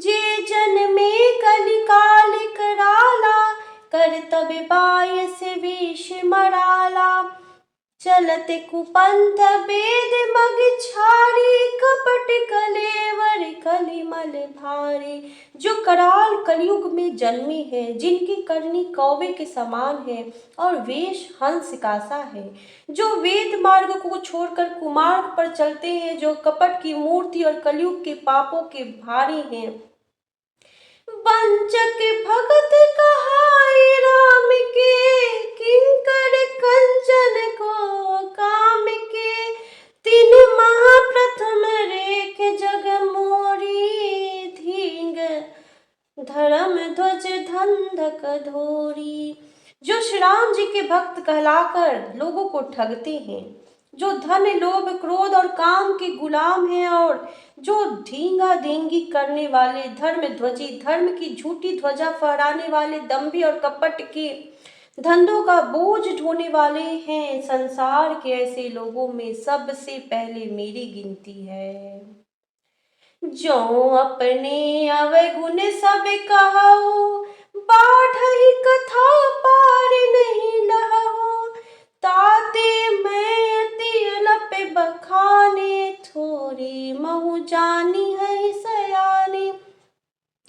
जे जन में कलिकाल कराला, कर तब बायस वेश मराला। चलत कुपंथ वेद मग छारी, कपट कलेवर कलिमल भारी। जो कराल कलयुग में जन्मे हैं, जिनकी करनी कौवे के समान है और वेश हंस का सा है, जो वेद मार्ग को छोड़कर कुमार्ग पर चलते हैं, जो कपट की मूर्ति और कलयुग के पापों के भारी हैं। वंचक भगत कहाई राम के, किंकर कंचन को काम के। तीन महाप्रथम रेख जग मोरी, धींग धर्म ध्वज धंधक धोरी। जो श्री राम जी के भक्त कहलाकर लोगों को ठगते हैं, जो धन लोभ क्रोध और काम के गुलाम हैं, और जो धींगा धींगी करने वाले, धर्म ध्वजी धर्म की झूठी ध्वजा फहराने वाले, दंभी और कपट के धंधों का बोझ ढोने वाले हैं, संसार के ऐसे लोगों में सबसे पहले मेरी गिनती है। जो अपने अवगुण सब कहूँ, बाढ़हि कथा पार नहीं लहू। ताते मैं अति अलप बखाने, थोड़ी महु जानी है सयानी।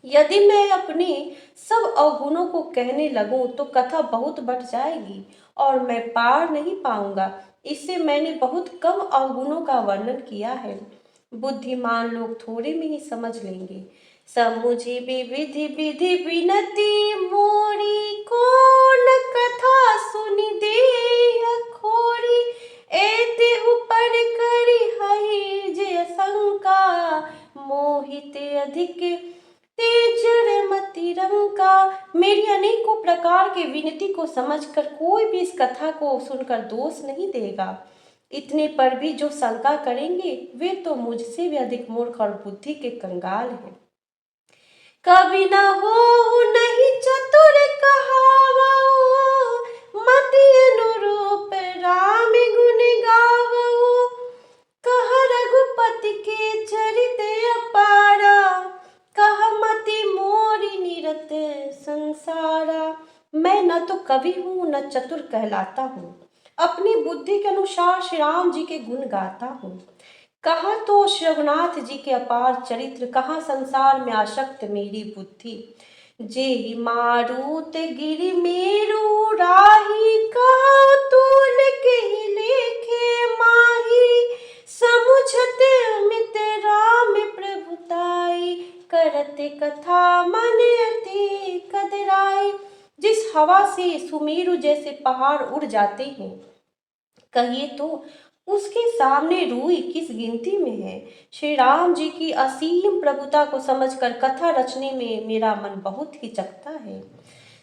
यदि मैं अपने सब अवगुणों को कहने लगूं तो कथा बहुत बढ़ जाएगी और मैं पार नहीं पाऊंगा। इससे मैंने बहुत कम अवगुणों का वर्णन किया है। बुद्धिमान लोग थोड़े में ही समझ लेंगे। समुझे विधि विधि विनती मोरी, कौन कथा सुनि दे खोरी। एतेहु पर करी हई जे शंका, मोहित अधिक तेजर मति रंका। मेरी अनेकों प्रकार के विनती को समझकर कोई भी इस कथा को सुनकर दोष नहीं देगा। इतने पर भी जो शंका करेंगे वे तो मुझसे भी अधिक मूर्ख और बुद्धि के कंगाल हैं। कभी न हो नहीं चतुर कहावऊ, मति अनुरूप राम गुण गावऊ। कह रघुपति के चरित अपारा, कह मति मोरी निरत संसारा। मैं न तो कवि हूँ न चतुर कहलाता हूँ, अपनी बुद्धि के अनुसार श्री राम जी के गुण गाता हूँ। कहा तो श्री रघुनाथ जी के अपार चरित्र, कहाँ संसार में आसक्त मेरी बुद्धि। जे ही मारुत गिरि मेरु राही, कहा तूल के लेखे माही। समुझते अमित राम प्रभुताई, करते कथा मन अति कदराई। जिस हवा से सुमेरु जैसे पहाड़ उड़ जाते हैं, कहिए तो उसके सामने रूई किस गिनती में है। श्री राम जी की असीम प्रभुता को समझकर कथा रचने में मेरा मन बहुत हिचकता है।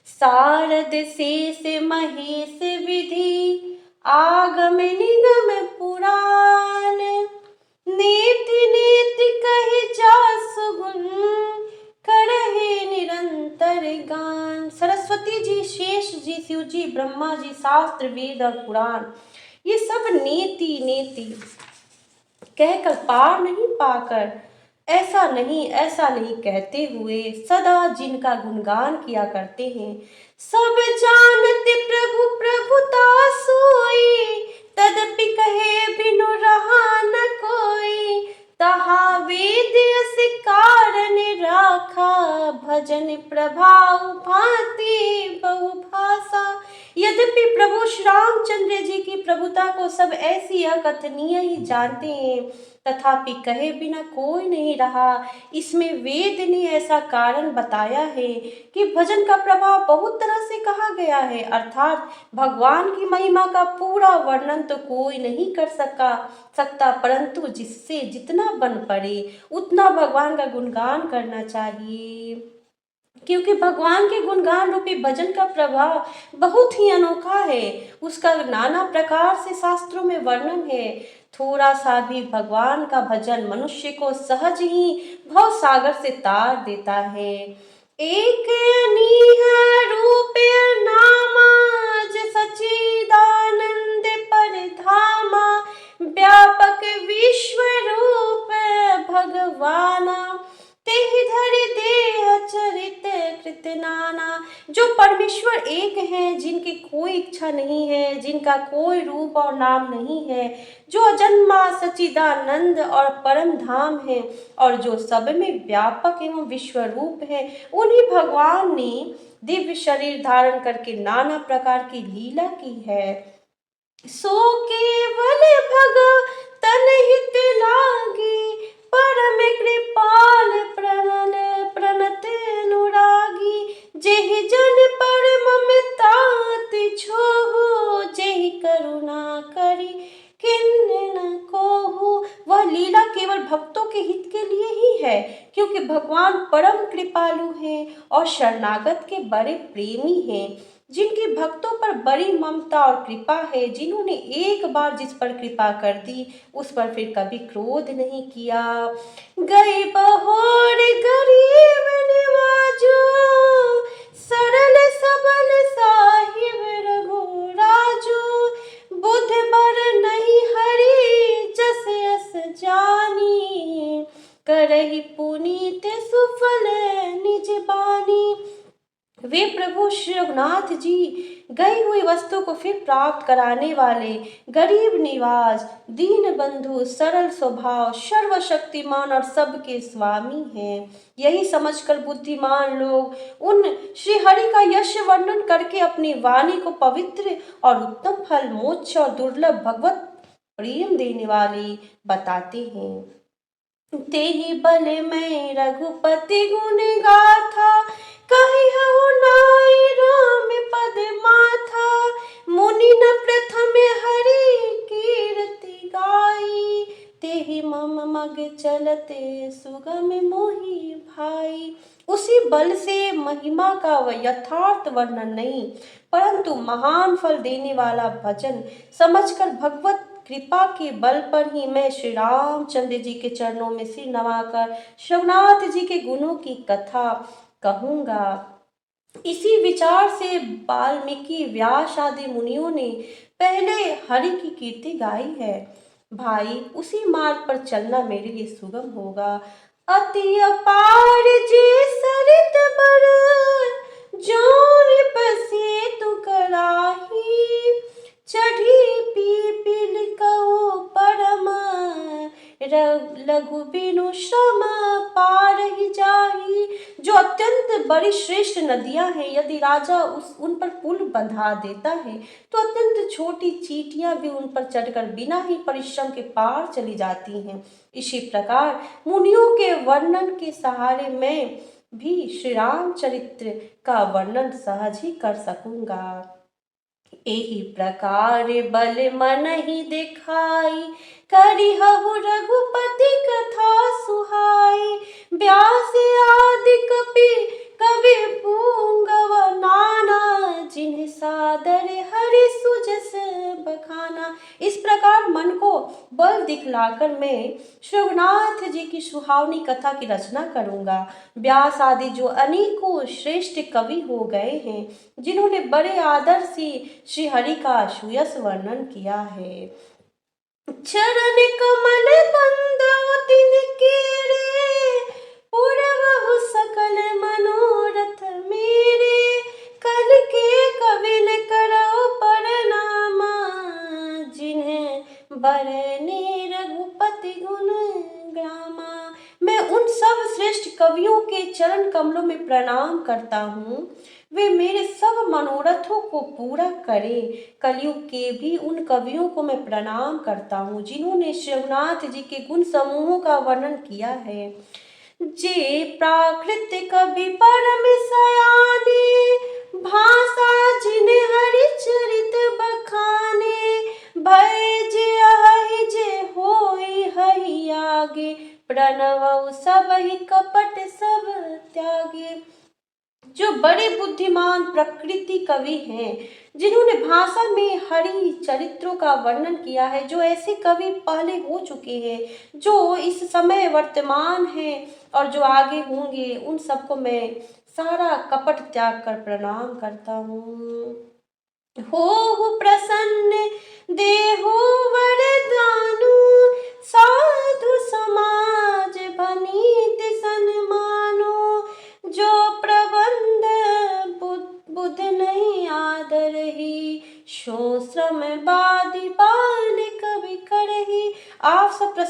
सारद शेष महेश विधि, आगम निगम पुराण। नेति नेति कहि जासु गुण, करहे निरंतर गान। सरस्वती जी, शेष जी, शिव जी, ब्रह्मा जी, शास्त्र वेद और पुराण, ये सब नेति नेति कहकर पार नहीं पाकर ऐसा नहीं कहते हुए सदा जिनका गुणगान किया करते हैं। सब जानते प्रभु प्रभुता सोई, तदपि कहे बिनु रहा न कोई। तहा वेद अस कारण राखा, भजन प्रभाव भांति बहु भाषा। यद्यपि प्रभु श्री रामचंद्र जी की प्रभुता को सब ऐसी अकथनीय ही जानते हैं, तथापि कहे बिना कोई नहीं रहा। इसमें वेद ने ऐसा कारण बताया है कि भजन का प्रभाव बहुत तरह से कहा गया है, अर्थात भगवान की महिमा का पूरा वर्णन तो कोई नहीं कर सकता, परंतु जिससे जितना बन पड़े उतना भगवान का गुणगान करना चाहिए, क्योंकि भगवान के गुणगान रूपी भजन का प्रभाव बहुत ही अनोखा है। उसका नाना प्रकार से शास्त्रों में वर्णन है। थोड़ा सा भी भगवान का भजन मनुष्य को सहज ही भव सागर से तार देता है। एक अनीह रूप नामा, सच्चिदानंद परधामा। व्यापक विश्व रूप भगवाना, तेहि धरि नाना। जो परमेश्वर एक हैं, जिनकी कोई इच्छा नहीं है, जिनका कोई रूप और नाम नहीं है, जो अजन्मा सच्चिदानंद और परम धाम है और जो सब में व्यापक एवं विश्व रूप है, उन्हीं भगवान ने दिव्य शरीर धारण करके नाना प्रकार की लीला की है। सो केवल भगतन हित लागी, परम कृपाल प्रणत अनुरागी। जेहि जन पर ममता तिछोहु, जेहि करुणा करी किन्ने न कोहु। वह लीला केवल भक्तों के हित के लिए ही है, क्योंकि भगवान परम कृपालु हैं और शरणागत के बड़े प्रेमी हैं, जिनकी भक्तों पर बड़ी ममता और कृपा है, जिन्होंने एक बार जिस पर कृपा कर दी उस पर फिर कभी क्रोध नहीं किया। गई बहोर गरीब निवाजो, सरल सबल साहिब रघुराजो। बुध बर नहीं हरि जस यस जानी, करहि पुनीत सुफल निज बानी। वे प्रभु श्री रघुनाथ जी गई हुई वस्तु को फिर प्राप्त कराने वाले, गरीब निवाज, दीन बंधु, सरल स्वभाव, सर्वशक्तिमान और सबके स्वामी हैं। यही समझकर बुद्धिमान लोग उन श्री हरि का यश वर्णन करके अपनी वाणी को पवित्र और उत्तम फल, मोक्ष और दुर्लभ भगवत प्रेम देने वाली बताते हैं। तेहि बल में रघुपति गुण गाथा, कहि हऊ नाई राम पद माथा। मुनि न प्रथम हरि कीर्ति गाई, तेहि मम मग चलते सुगम मोहि भाई। उसी बल से महिमा का यथार्थ वर्णन नहीं, परंतु महान फल देने वाला भजन समझकर भगवत कृपा के बल पर ही मैं श्री रामचंद्र जी के चरणों में सिर नवाकर रघुनाथ जी के गुणों की कथा कहूँगा। इसी विचार से वाल्मीकि, व्यास आदि मुनियों ने पहले हरि की कीर्ति गाई है। भाई, उसी मार्ग पर चलना मेरे लिए सुगम होगा। अति अपार जे सरित बर, जोर बसे तु कराही। चढ़ी पीपिल कहो परम, लघु बिनु श्रम पार ही जाही। जो अत्यंत बड़ी श्रेष्ठ नदियां हैं, यदि राजा उन पर पुल बंधा देता है तो अत्यंत छोटी चींटियां भी उन पर चढ़कर बिना ही परिश्रम के पार चली जाती हैं। इसी प्रकार मुनियों के वर्णन के सहारे मैं भी श्री रामचरित्र का वर्णन सहज ही कर सकूंगा। एही प्रकार बल मन ही दिखाई, करिहु रघुपति कथा सुहाई। व्यास आदि कवि पुंगव नाना, जिन्हें सादर हरि सुजस बखाना। इस प्रकार मन को बल दिखलाकर मैं श्री रघुनाथ जी की सुहावनी कथा की रचना करूंगा। व्यास आदि जो अनेकों श्रेष्ठ कवि हो गए हैं, जिन्होंने बड़े आदर से श्री हरि का सुयस वर्णन किया है। चरण कमल बंदो तिनके रे, पुरवहु सकल मनोरथ मेरे। कल के कवि न करो प्रणामा, जिन्हें बरने रघुपति गुण ग्रामा। मैं उन सब श्रेष्ठ कवियों के चरण कमलों में प्रणाम करता हूँ, वे मेरे सब मनोरथों को पूरा करें। कलयुग के भी उन कवियों को मैं प्रणाम करता हूँ, जिन्होंने श्री रघुनाथ जी के गुण समूहों का वर्णन किया है। जे प्राकृत कवि परम सयाने, भाषा जिन्हें हरि चरित बखाने। भय जे अहि जे होई हहि आगे, प्रणव सब ही कपट सब त्यागे। जो बड़े बुद्धिमान प्रकृति कवि हैं, जिन्होंने भाषा में हरि चरित्रों का वर्णन किया है, जो ऐसे कवि पहले हो चुके हैं, जो इस समय वर्तमान हैं और जो आगे होंगे, उन सबको मैं सारा कपट त्याग कर प्रणाम करता हूँ। हो प्रसन्न देहु वरदानु, साधु समाज बनीत सन्मानो। जो प्रबंध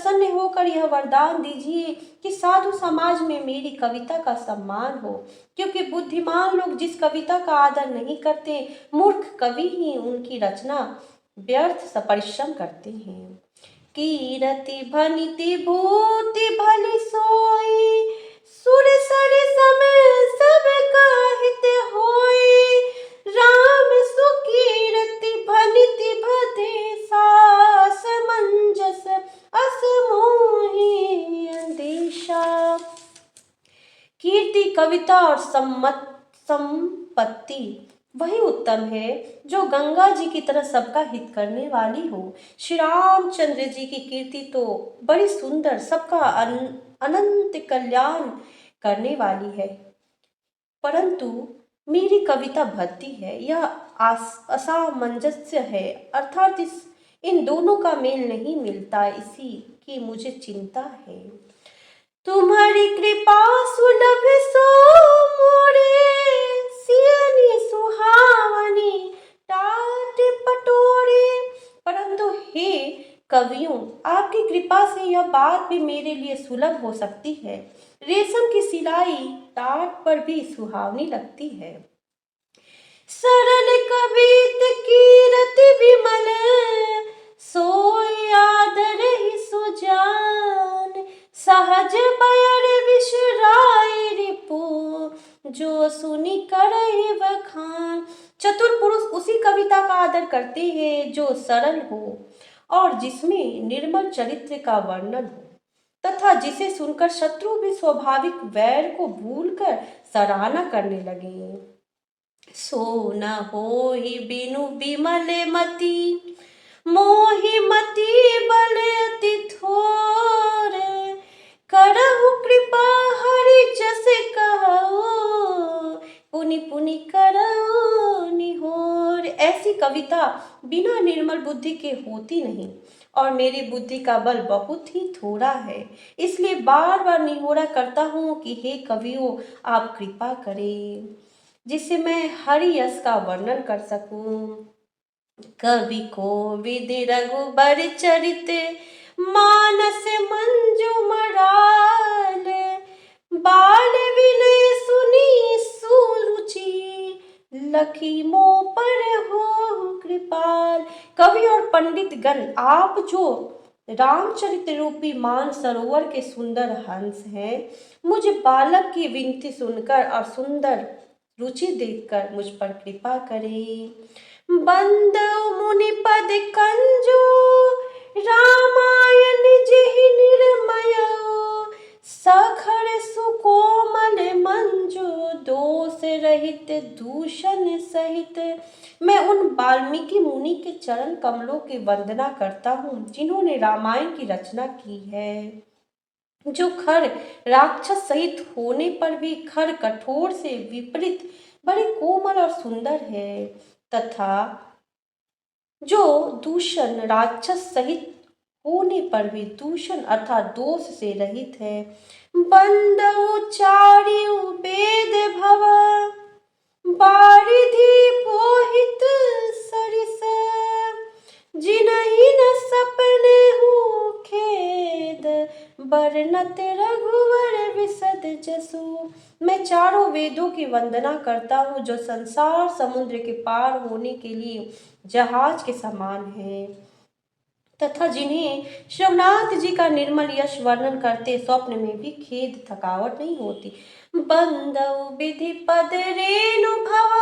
प्रसन्न होकर यह वरदान दीजिए कि साधु समाज में मेरी कविता का सम्मान हो, क्योंकि बुद्धिमान लोग जिस कविता का आदर नहीं करते, मूर्ख कवि ही उनकी रचना व्यर्थ परिश्रम करते हैं। कीरति भनिति भूति भली सोई, सुर सर सम सब काहित होई। राम सुकीरति भनिति भदे सास मंजस अस मोहि अंदेशा। कीर्ति, कविता और संपत्ति वही उत्तम है जो गंगा जी की तरह सबका हित करने वाली हो। श्री रामचंद्र जी की कीर्ति तो बड़ी सुंदर, सबका अनंत कल्याण करने वाली है, परंतु मेरी कविता भद्दी है, यह असामंजस्य है, अर्थात इन दोनों का मेल नहीं मिलता, इसी की मुझे चिंता है। तुम्हारी कृपा सुलभ सो मोरे, सियनी सुहावनी टाट पटोरे। परंतु हे कवियों, आपकी कृपा से यह बात भी मेरे लिए सुलभ हो सकती है। रेशम की सिलाई टाट पर भी सुहावनी लगती है। सरल कवित कीरति विमल, सोई आदर ही सुजान। सहज बयर विशराई रिपु, जो सुनी करहि बखान। चतुर पुरुष उसी कविता का आदर करते हैं जो सरल हो और जिसमें निर्मल चरित्र का वर्णन हो, तथा जिसे सुनकर शत्रु भी स्वाभाविक वैर को भूलकर सराहना करने लगे। सो न होहि बिनु विमल मति, मोहि मति बल अति थोर। करहु कृपा हरि जस कहु, पुनि पुनि करहु निहोर। ऐसी कविता बिना निर्मल बुद्धि के होती नहीं, और मेरी बुद्धि का बल बहुत ही थोड़ा है, इसलिए बार बार निहोरा करता हूँ कि हे कवियों, आप कृपा करें जिससे मैं हरि यश का वर्णन कर सकूं। कवि को विधि रघुबर चरित, मानस मंजू मराल। बाल विनय सुनी सुरुचि, लखी मोह पर हो कृपाल। कवि और पंडित गण, आप जो रामचरित रूपी मान सरोवर के सुंदर हंस हैं, मुझे बालक की विनती सुनकर और सुंदर रुचि देखकर मुझ पर कृपा करें। बंदौ मुनि पद कंजू, रामायण जेहि निर्मय। सखर सुकोमल मंजू, दोष रहित दूषण सहित। मैं उन वाल्मीकि मुनि के चरण कमलों की वंदना करता हूँ जिन्होंने रामायण की रचना की है, जो खर राक्षस सहित होने पर भी खर कठोर से विपरीत बड़े कोमल और सुंदर है, तथा जो दूषण राक्षस सहित होने पर भी दूषण अर्थात दोष से रहित है। बंदौ चारिउ वेद भव, बारिधि पोहित सरिस। जिनहि न सपने हूँ खेद, बरनत रघुवर विशद जसु। मैं चारों वेदों की वंदना करता हूँ जो संसार समुद्र के पार होने के लिए जहाज के समान है, तथा जिन्हें श्रवनाथ जी का निर्मल यश वर्णन करते स्वप्न में भी खेद थकावट नहीं होती। बंदौ विधि पद रेणु भव,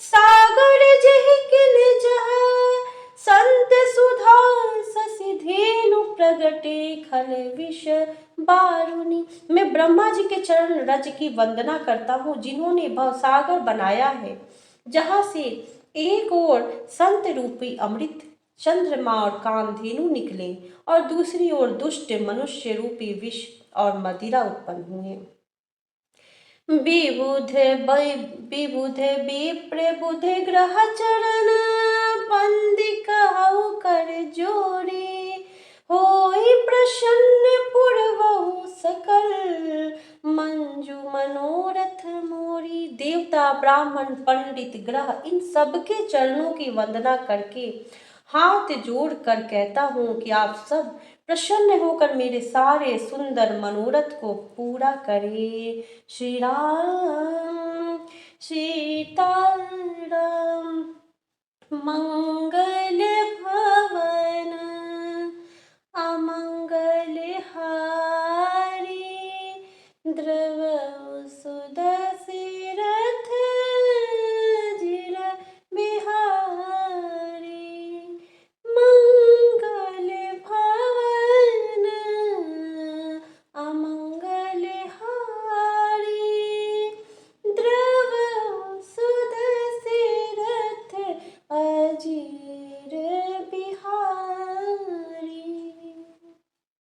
सागर जहि किल जह। संत सुधा शशि धेनु, प्रगटे खल विष बारुनी। मैं ब्रह्मा जी के चरण रज की वंदना करता हूँ जिन्होंने भवसागर बनाया है, जहाँ से एक ओर संत रूपी अमृत चंद्रमा और कामधेनु निकले और दूसरी ओर दुष्ट मनुष्य रूपी विष और मदिरा उत्पन्न हुए। विबुध विप्र बुध ग्रह चरण, बंदी कहु कर जोरी। होई प्रसन्न पुरवहु सकल, मंजू मनोरथ मोरी। देवता, ब्राह्मण, पंडित, ग्रह, इन सबके चरणों की वंदना करके हाथ जोड़कर कहता हूँ कि आप सब प्रसन्न होकर मेरे सारे सुंदर मनोरथ को पूरा करे। श्री राम सीताराम मंगल भवन अमंगल हारी।